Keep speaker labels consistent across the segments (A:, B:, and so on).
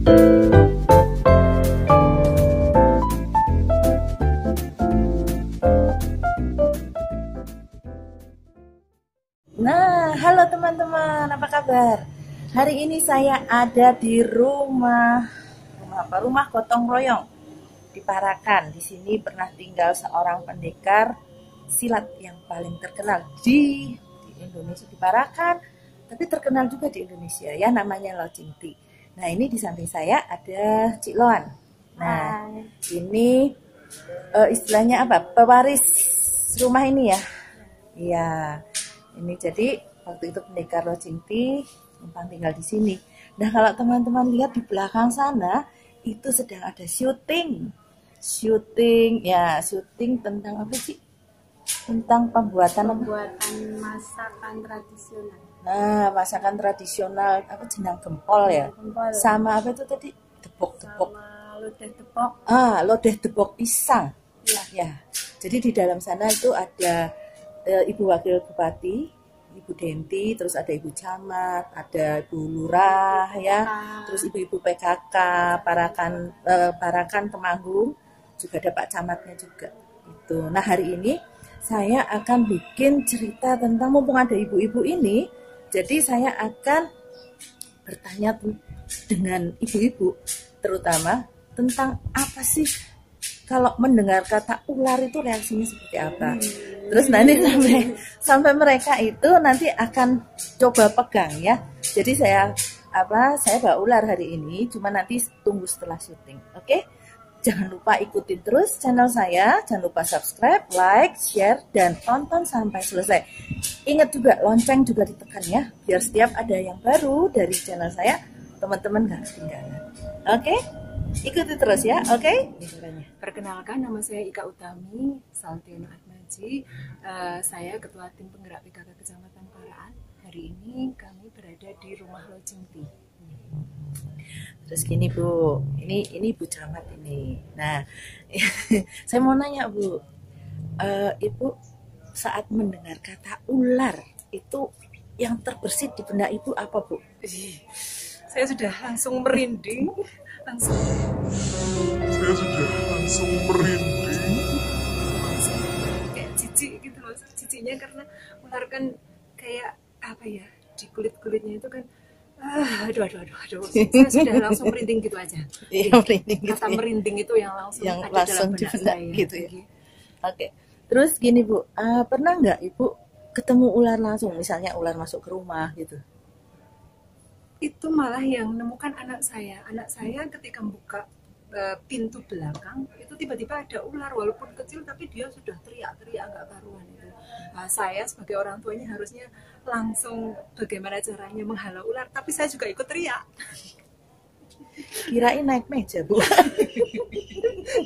A: Nah, halo teman-teman, apa kabar? Hari ini saya ada di rumah gotong royong di Parakan. Di sini pernah tinggal seorang pendekar silat yang paling terkenal di Indonesia, di Parakan, tapi terkenal juga di Indonesia ya, namanya Lo Ching Ti. Nah, ini di samping saya ada Cik Loan. Nah, ini istilahnya apa? Pewaris rumah ini ya. Iya. Ini jadi waktu itu pendekar Lo Ching Ti numpang tinggal di sini. Nah, kalau teman-teman lihat di belakang sana itu sedang ada syuting tentang apa sih? Tentang pembuatan
B: masakan tradisional.
A: Nah, masakan tradisional apa, jenang gempol ya?
B: Gempol.
A: Sama apa itu tadi? Tepok-tepok.
B: Sama lodeh tepok.
A: Lodeh tepok pisang. Ya. Jadi di dalam sana itu ada Ibu Wakil Bupati, Ibu Denti, terus ada Ibu Camat, ada Ibu Lurah ya, terus ibu-ibu PKK, Parakan Temanggung, juga ada Pak Camatnya juga. Itu. Nah, hari ini saya akan bikin cerita tentang, mumpung ada ibu-ibu ini, jadi saya akan bertanya dengan ibu-ibu, terutama tentang apa sih kalau mendengar kata ular itu reaksinya seperti apa. Terus nanti sampai mereka itu nanti akan coba pegang ya. Jadi saya bawa ular hari ini, cuma nanti tunggu setelah syuting. Oke? Jangan lupa ikutin terus channel saya, jangan lupa subscribe, like, share, dan tonton sampai selesai. Ingat juga lonceng juga ditekan ya, biar setiap ada yang baru dari channel saya, teman-teman gak ketinggalan. Oke? Ikuti terus ya, oke?
B: Perkenalkan, nama saya Ika Utami Saltiono Atmaji. Saya Ketua Tim Penggerak PKK Kecamatan Parakan. Hari ini kami berada di rumah Lo Ching Ti.
A: Terus gini Bu, ini Bu Camat ini. Nah, saya mau nanya Bu, Ibu saat mendengar kata ular itu yang terbersit di benak Ibu apa Bu?
B: Saya sudah langsung merinding.
C: Saya sudah langsung merinding.
B: Kayak jijik gitu loh, jijiknya karena ular kan kayak apa ya, di kulit-kulitnya itu kan aduh. Saya sudah langsung merinding gitu aja.
A: Iya, merinding gitu.
B: Kata merinding itu yang langsung ada dalam benak saya
A: gitu ya. Oke. Terus gini Bu, pernah nggak Ibu ketemu ular langsung, misalnya ular masuk ke rumah gitu?
B: Itu malah yang menemukan anak saya ketika buka pintu belakang itu tiba-tiba ada ular, walaupun kecil tapi dia sudah teriak-teriak nggak karuan itu. Saya sebagai orang tuanya harusnya langsung bagaimana caranya menghalau ular, tapi saya juga ikut teriak.
A: Kirain naik meja Bu.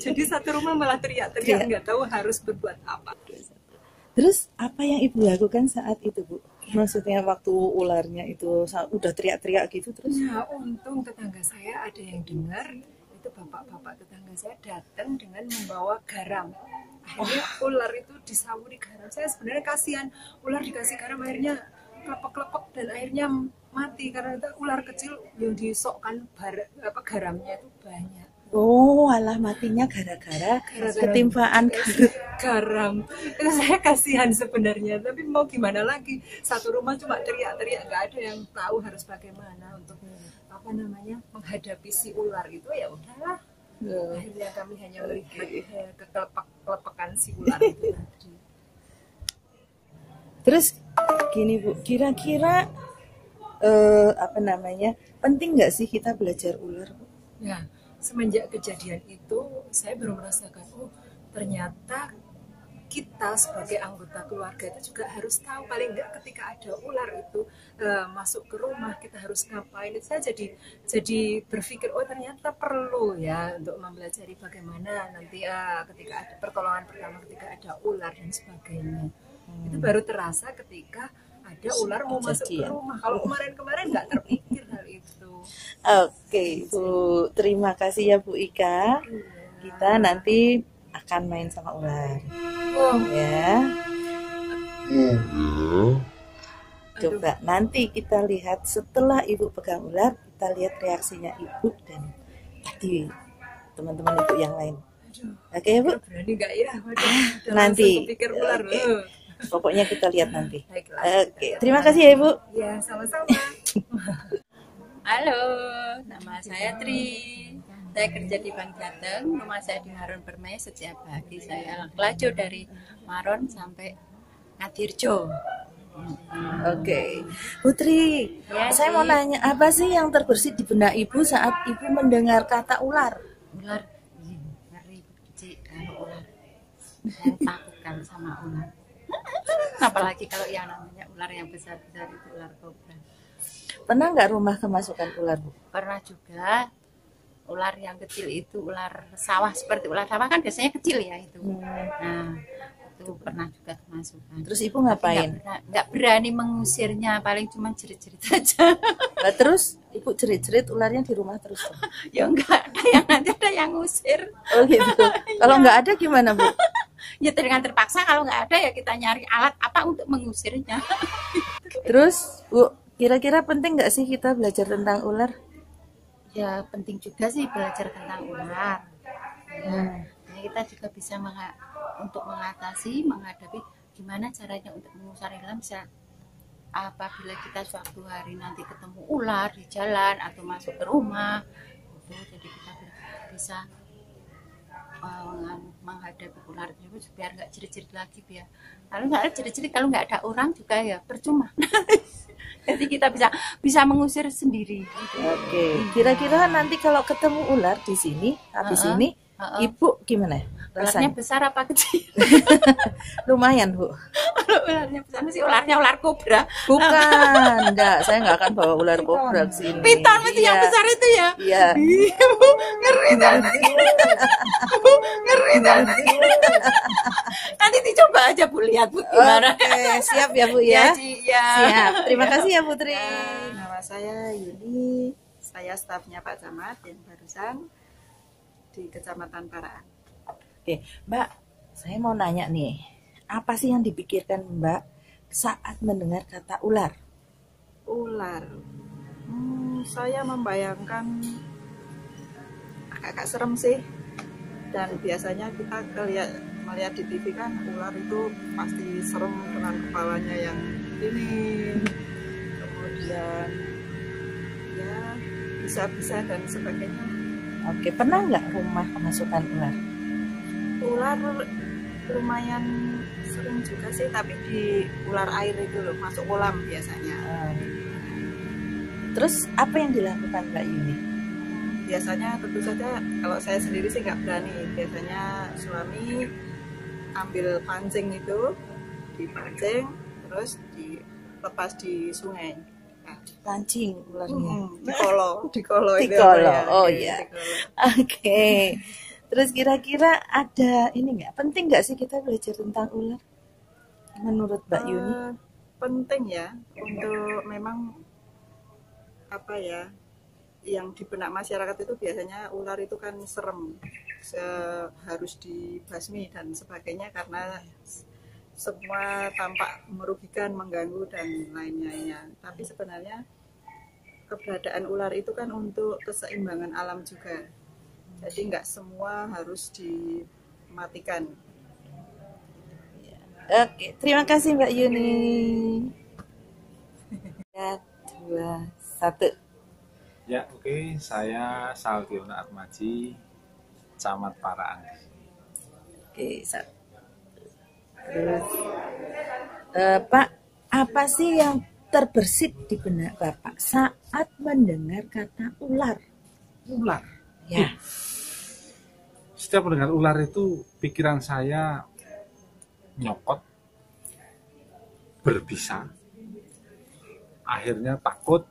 B: Jadi satu rumah malah teriak-teriak, nggak tahu harus berbuat apa.
A: Terus apa yang Ibu lakukan saat itu Bu? Maksudnya waktu ularnya itu udah teriak-teriak gitu terus?
B: Ya, untung tetangga saya ada yang dengar, itu bapak-bapak tetangga saya datang dengan membawa garam. Akhirnya ular itu disawuri garam. Saya sebenarnya kasihan, ular dikasih garam akhirnya klepek-klepek dan akhirnya mati karena itu ular kecil yang disokkan garamnya itu banyak.
A: Oh, alah matinya gara-gara ketimpaan
B: garam. Itu saya kasihan sebenarnya, tapi mau gimana lagi? Satu rumah cuma teriak-teriak, nggak ada yang tahu harus bagaimana untuk menghadapi si ular itu. Ya udahlah. Akhirnya kami hanya melihat kekelepak-kelepakan si ular itu tadi.
A: Terus gini Bu, kira-kira penting nggak sih kita belajar ular Bu?
B: Ya. Semenjak kejadian itu, saya baru merasakan, ternyata kita sebagai anggota keluarga itu juga harus tahu, paling nggak ketika ada ular itu masuk ke rumah, kita harus ngapain. Itu saya jadi berpikir, ternyata perlu ya untuk mempelajari bagaimana nanti ketika ada pertolongan pertama ketika ada ular dan sebagainya. Itu baru terasa ketika ada ular mau masuk ke rumah. Kalau kemarin nggak terpikir hal itu.
A: Oke, Bu, terima kasih ya Bu Ika. Kita nanti akan main sama ular. Ya. Coba nanti kita lihat setelah Ibu pegang ular, kita lihat reaksinya Ibu dan tadi teman-teman Ibu yang lain. Oke ya Bu?
B: Berani nggak ya? Waduh, udah
A: Nanti.
B: langsung kepikir ular.
A: Pokoknya kita lihat nanti.
B: Baiklah.
A: Oke, terima kasih ya Ibu.
B: Ya, sama-sama.
D: Halo, nama saya Tri. Saya kerja di Bank Jateng. Rumah saya di Maron Permai. Setiap pagi saya laju dari Maron sampai Ngadirjo.
A: Oke, Putri,
D: Ya,
A: saya mau nanya apa sih yang terbersit di benak Ibu saat Ibu mendengar kata ular?
D: Ular, ngeri kecil kalau ular. Saya takut kan sama ular. Apalagi kalau yang namanya ular yang besar-besar itu ular kobra.
A: Pernah nggak rumah kemasukan ular, Bu?
D: Pernah juga ular yang kecil itu ular sawah, seperti ular sawah kan biasanya kecil ya itu. Nah, itu pernah juga kemasukan.
A: Terus Ibu ngapain?
D: Nggak berani mengusirnya, paling cuma jerit-jerit aja.
A: Nah, terus Ibu jerit-jerit ularnya di rumah terus tuh?
D: Ya enggak ada yang nanti ada yang ngusir.
A: Oh gitu. Kalau nggak ada gimana Bu?
D: Ya dengan terpaksa, kalau nggak ada ya kita nyari alat apa untuk mengusirnya.
A: Terus Bu, kira-kira penting nggak sih kita belajar tentang ular?
D: Ya penting juga sih belajar tentang ular. Ya, kita juga bisa untuk mengatasi, menghadapi gimana caranya untuk mengusir ular. Bisa apabila kita suatu hari nanti ketemu ular di jalan atau masuk ke rumah, itu jadi kita bisa menghadapi ular tersebut biar nggak jerit-jerit lagi, biar kalau nggak ada jerit-jerit, kalau nggak ada orang juga ya percuma. Jadi kita bisa mengusir sendiri.
A: Oke, kira-kira nanti kalau ketemu ular di sini habis ini Ibu gimana?
D: Ularnya
A: Rasanya
D: besar apa kecil?
A: lumayan Bu.
D: Kalau ularnya besar sih ularnya ular kobra.
A: Bukan, enggak, saya nggak akan bawa ular kobra ke sini.
D: Piton itu yang
A: Iya.
D: besar itu ya.
A: Iya.
D: Ngeri nanti. Ngeri nanti. Nanti dicoba aja Bu, lihat Bu gimana.
A: Oke, siap ya Bu ya.
D: Ya.
A: Siap. Terima kasih ya Putri.
E: Nama saya Yuni, saya stafnya Pak Camat yang barusan di Kecamatan Paraan.
A: Oke, Mbak, saya mau nanya nih, apa sih yang dipikirkan Mbak saat mendengar kata ular?
E: Ular, saya membayangkan agak serem sih. Dan biasanya kita melihat di TV kan ular itu pasti serem dengan kepalanya yang ini, kemudian ya bisa-bisa dan sebagainya.
A: Oke, pernah nggak rumah kemasukan ular?
E: Ular lumayan sering juga sih, tapi di ular air itu loh, masuk kolam biasanya.
A: Terus apa yang dilakukan Mbak Yuni?
E: Biasanya tentu saja kalau saya sendiri sih nggak berani. Biasanya suami ambil pancing itu, dipancing terus dilepas di sungai.
A: Pancing ularnya.
E: Di kolo itu
A: Tikolo,
E: apa ya?
A: oh
E: Oke,
A: iya.
E: tikolo.
A: Oke. Terus kira-kira ada ini nggak? Penting nggak sih kita belajar tentang ular? Menurut Mbak Yuni?
E: Penting ya untuk memang apa ya, yang di benak masyarakat itu biasanya ular itu kan serem, harus dibasmi dan sebagainya karena semua tampak merugikan, mengganggu dan lain-lainnya. Tapi sebenarnya keberadaan ular itu kan untuk keseimbangan alam juga. Jadi nggak semua harus dimatikan.
A: Oke, terima kasih Mbak Yuni. 3, 2, 1.
F: Ya, oke. Saya Saldiona Atmaji, Camat Paraan.
A: Oke, terus Pak, apa sih yang terbersit di benak Bapak saat mendengar kata ular?
F: Ular.
A: Ya.
F: Setiap mendengar ular itu pikiran saya nyokot, berbisa, akhirnya takut,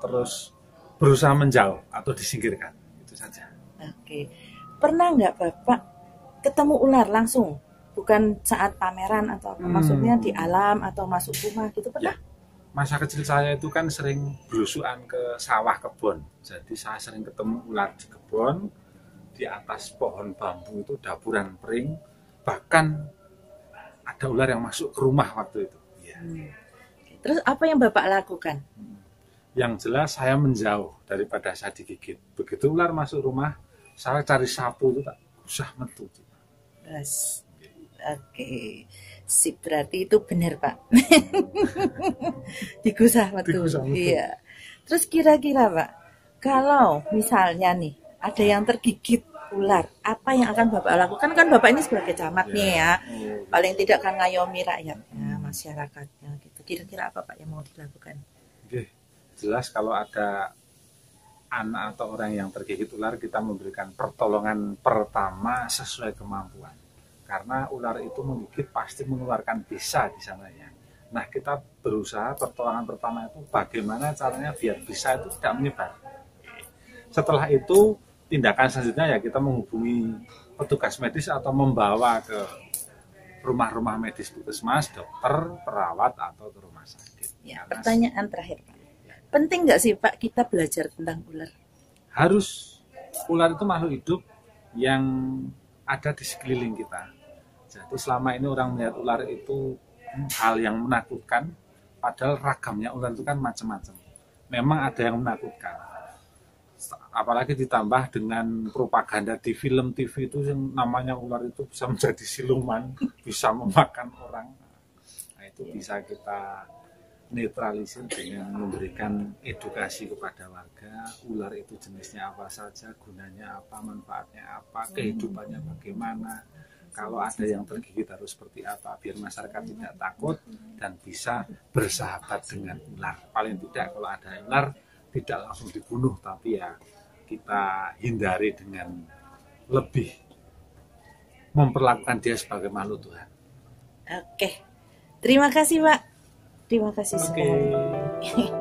F: terus berusaha menjauh atau disingkirkan. Itu saja.
A: Oke. Pernah nggak Bapak ketemu ular langsung? Bukan saat pameran atau apa? Maksudnya di alam atau masuk rumah gitu pernah?
F: Ya. Masa kecil saya itu kan sering belusuan ke sawah kebun. Jadi saya sering ketemu ular di kebun, di atas pohon bambu itu daburan pering, bahkan ada ular yang masuk ke rumah waktu itu. Ya.
A: Terus apa yang Bapak lakukan?
F: Yang jelas saya menjauh daripada saya digigit. Begitu ular masuk rumah, saya cari sapu itu tak usah metu.
A: Yes. Oke, sip, berarti itu benar Pak. Digusah metu.
F: Digusah metu.
A: Iya. Terus kira-kira Pak, kalau misalnya nih ada yang tergigit ular, apa yang akan Bapak lakukan? Kan Bapak ini sebagai camat nih ya, paling tidak kan ngayomi rakyatnya, masyarakatnya gitu. Kira-kira apa Pak yang mau dilakukan?
F: Oke, jelas kalau ada anak atau orang yang tergigit ular, kita memberikan pertolongan pertama sesuai kemampuan. Karena ular itu menggigit pasti mengeluarkan bisa di sananya. Nah, kita berusaha pertolongan pertama itu bagaimana caranya biar bisa itu tidak menyebar. Setelah itu, tindakan selanjutnya ya kita menghubungi petugas medis atau membawa ke rumah-rumah medis, puskesmas, dokter, perawat, atau ke rumah sakit.
A: Ya, pertanyaan terakhir Pak. Penting nggak sih Pak kita belajar tentang ular?
F: Harus. Ular itu makhluk hidup yang ada di sekeliling kita. Jadi selama ini orang melihat ular itu hal yang menakutkan, padahal ragamnya ular itu kan macam-macam. Memang ada yang menakutkan. Apalagi ditambah dengan propaganda di film TV itu yang namanya ular itu bisa menjadi siluman, bisa memakan orang. Nah, itu bisa kita netralisir dengan memberikan edukasi kepada warga. Ular itu jenisnya apa saja, gunanya apa, manfaatnya apa, kehidupannya bagaimana. Kalau ada yang tergigit harus seperti apa, biar masyarakat tidak takut dan bisa bersahabat dengan ular. Paling tidak kalau ada ular tidak langsung dibunuh, tapi ya kita hindari dengan lebih memperlakukan dia sebagai makhluk Tuhan.
A: Oke, terima kasih Pak. Terima kasih sekali.